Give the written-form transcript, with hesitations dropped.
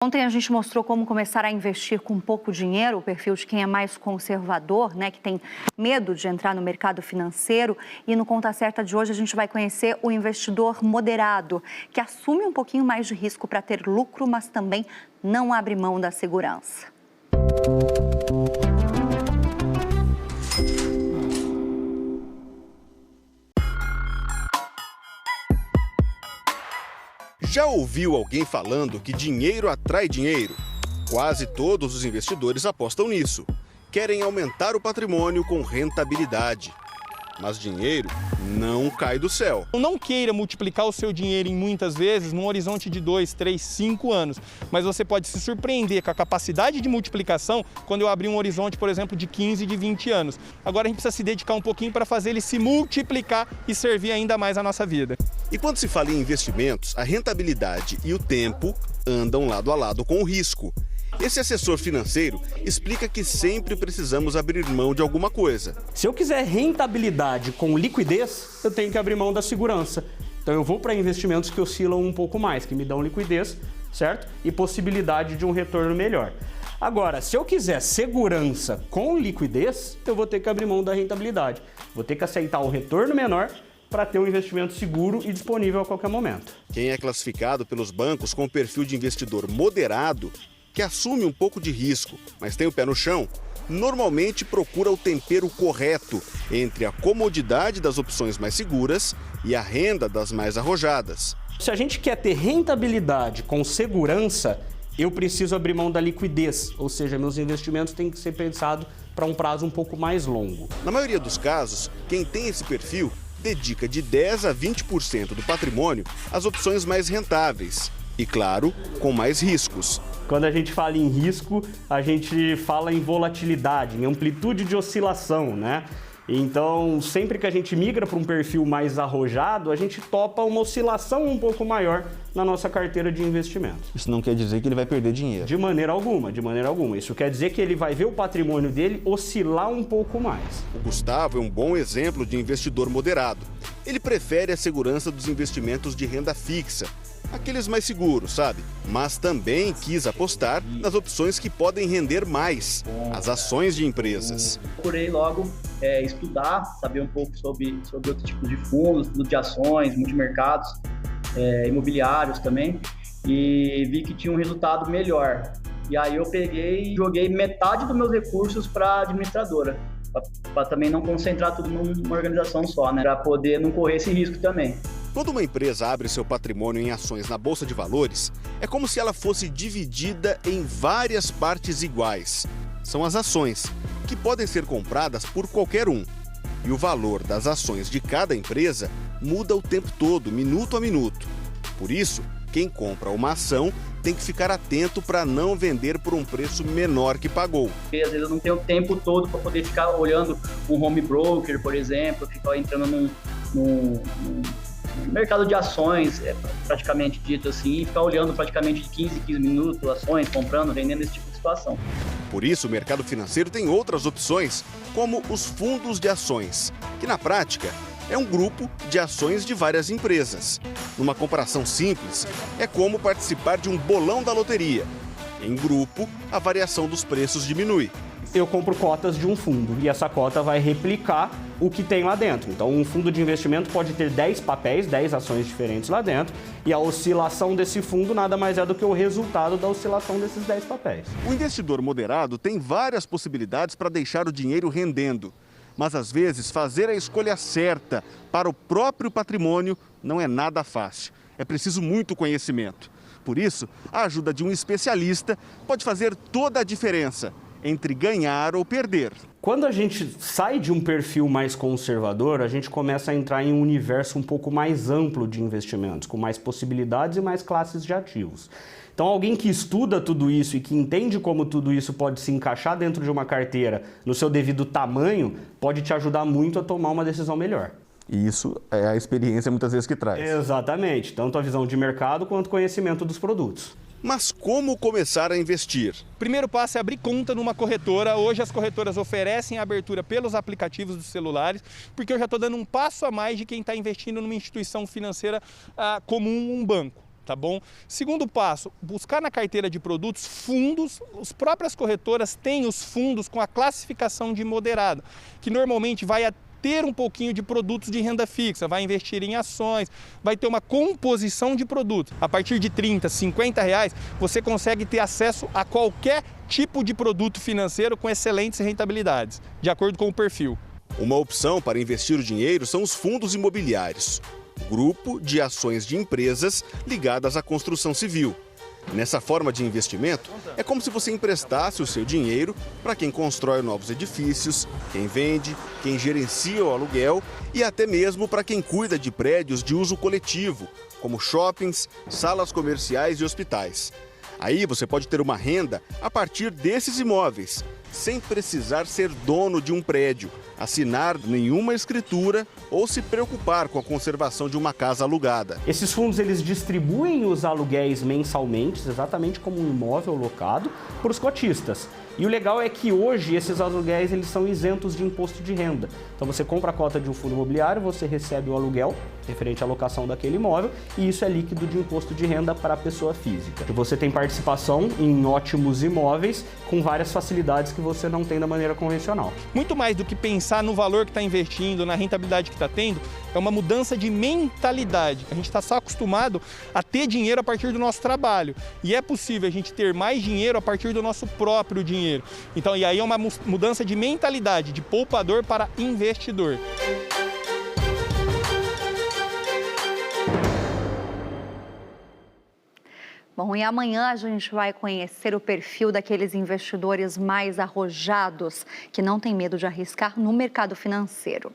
Ontem a gente mostrou como começar a investir com pouco dinheiro, o perfil de quem é mais conservador, que tem medo de entrar no mercado financeiro. E no Conta Certa de hoje a gente vai conhecer o investidor moderado, que assume um pouquinho mais de risco para ter lucro, mas também não abre mão da segurança. Já ouviu alguém falando que dinheiro atrai dinheiro? Quase todos os investidores apostam nisso. Querem aumentar o patrimônio com rentabilidade. Mas dinheiro não cai do céu. Não queira multiplicar o seu dinheiro em muitas vezes num horizonte de 2, 3, 5 anos. Mas você pode se surpreender com a capacidade de multiplicação quando eu abrir um horizonte, por exemplo, de 15, de 20 anos. Agora a gente precisa se dedicar um pouquinho para fazer ele se multiplicar e servir ainda mais a nossa vida. E quando se fala em investimentos, a rentabilidade e o tempo andam lado a lado com o risco. Esse assessor financeiro explica que sempre precisamos abrir mão de alguma coisa. Se eu quiser rentabilidade com liquidez, eu tenho que abrir mão da segurança. Então eu vou para investimentos que oscilam um pouco mais, que me dão liquidez, certo? E possibilidade de um retorno melhor. Agora, se eu quiser segurança com liquidez, eu vou ter que abrir mão da rentabilidade. Vou ter que aceitar um retorno menor para ter um investimento seguro e disponível a qualquer momento. Quem é classificado pelos bancos com perfil de investidor moderado, que assume um pouco de risco, mas tem o pé no chão, normalmente procura o tempero correto entre a comodidade das opções mais seguras e a renda das mais arrojadas. Se a gente quer ter rentabilidade com segurança, eu preciso abrir mão da liquidez, ou seja, meus investimentos têm que ser pensados para um prazo um pouco mais longo. Na maioria dos casos, quem tem esse perfil dedica de 10% a 20% do patrimônio às opções mais rentáveis e, claro, com mais riscos. Quando a gente fala em risco, a gente fala em volatilidade, em amplitude de oscilação, né? Então, sempre que a gente migra para um perfil mais arrojado, a gente topa uma oscilação um pouco maior na nossa carteira de investimento. Isso não quer dizer que ele vai perder dinheiro. De maneira alguma, de maneira alguma. Isso quer dizer que ele vai ver o patrimônio dele oscilar um pouco mais. O Gustavo é um bom exemplo de investidor moderado. Ele prefere a segurança dos investimentos de renda fixa, aqueles mais seguros, sabe? Mas também quis apostar nas opções que podem render mais, as ações de empresas. Procurei logo estudar, saber um pouco sobre outros tipos de fundos, de ações, multimercados, imobiliários também, e vi que tinha um resultado melhor. E aí eu peguei e joguei metade dos meus recursos para a administradora, para também não concentrar tudo numa organização só, né? Para poder não correr esse risco também. Quando uma empresa abre seu patrimônio em ações na Bolsa de Valores, é como se ela fosse dividida em várias partes iguais. São as ações, que podem ser compradas por qualquer um. E o valor das ações de cada empresa muda o tempo todo, minuto a minuto. Por isso, quem compra uma ação tem que ficar atento para não vender por um preço menor que pagou. Porque às vezes eu não tenho o tempo todo para poder ficar olhando um home broker, por exemplo, ficar entrando num mercado de ações, praticamente dito assim, e ficar olhando praticamente de 15 minutos ações, comprando, vendendo, esse tipo de situação. Por isso, o mercado financeiro tem outras opções, como os fundos de ações, que na prática é um grupo de ações de várias empresas. Numa comparação simples, é como participar de um bolão da loteria. Em grupo, a variação dos preços diminui. Eu compro cotas de um fundo e essa cota vai replicar o que tem lá dentro. Então, um fundo de investimento pode ter 10 papéis, 10 ações diferentes lá dentro, e a oscilação desse fundo nada mais é do que o resultado da oscilação desses 10 papéis. O investidor moderado tem várias possibilidades para deixar o dinheiro rendendo. Mas, às vezes, fazer a escolha certa para o próprio patrimônio não é nada fácil. É preciso muito conhecimento. Por isso, a ajuda de um especialista pode fazer toda a diferença entre ganhar ou perder. Quando a gente sai de um perfil mais conservador, a gente começa a entrar em um universo um pouco mais amplo de investimentos, com mais possibilidades e mais classes de ativos. Então, alguém que estuda tudo isso e que entende como tudo isso pode se encaixar dentro de uma carteira no seu devido tamanho, pode te ajudar muito a tomar uma decisão melhor. E isso é a experiência muitas vezes que traz. Exatamente, tanto a visão de mercado quanto o conhecimento dos produtos. Mas como começar a investir? O primeiro passo é abrir conta numa corretora. Hoje as corretoras oferecem a abertura pelos aplicativos dos celulares, porque eu já estou dando um passo a mais de quem está investindo numa instituição financeira comum, um banco. tá bom? Segundo passo, buscar na carteira de produtos fundos. As próprias corretoras têm os fundos com a classificação de moderado, que normalmente vai ter um pouquinho de produtos de renda fixa, vai investir em ações, vai ter uma composição de produtos. A partir de R$30, R$50, você consegue ter acesso a qualquer tipo de produto financeiro com excelentes rentabilidades, de acordo com o perfil. Uma opção para investir o dinheiro são os fundos imobiliários, grupo de ações de empresas ligadas à construção civil. Nessa forma de investimento, é como se você emprestasse o seu dinheiro para quem constrói novos edifícios, quem vende, quem gerencia o aluguel e até mesmo para quem cuida de prédios de uso coletivo, como shoppings, salas comerciais e hospitais. Aí você pode ter uma renda a partir desses imóveis, sem precisar ser dono de um prédio, assinar nenhuma escritura ou se preocupar com a conservação de uma casa alugada. Esses fundos eles distribuem os aluguéis mensalmente, exatamente como um imóvel locado, para os cotistas. E o legal é que hoje esses aluguéis eles são isentos de imposto de renda. Então você compra a cota de um fundo imobiliário, você recebe o aluguel referente à locação daquele imóvel e isso é líquido de imposto de renda para a pessoa física. E você tem participação em ótimos imóveis com várias facilidades que você não tem da maneira convencional. Muito mais do que pensar no valor que está investindo, na rentabilidade que está tendo, é uma mudança de mentalidade. A gente está só acostumado a ter dinheiro a partir do nosso trabalho. E é possível a gente ter mais dinheiro a partir do nosso próprio dinheiro. Então, e aí é uma mudança de mentalidade, de poupador para investidor. Bom, e amanhã a gente vai conhecer o perfil daqueles investidores mais arrojados, que não têm medo de arriscar no mercado financeiro.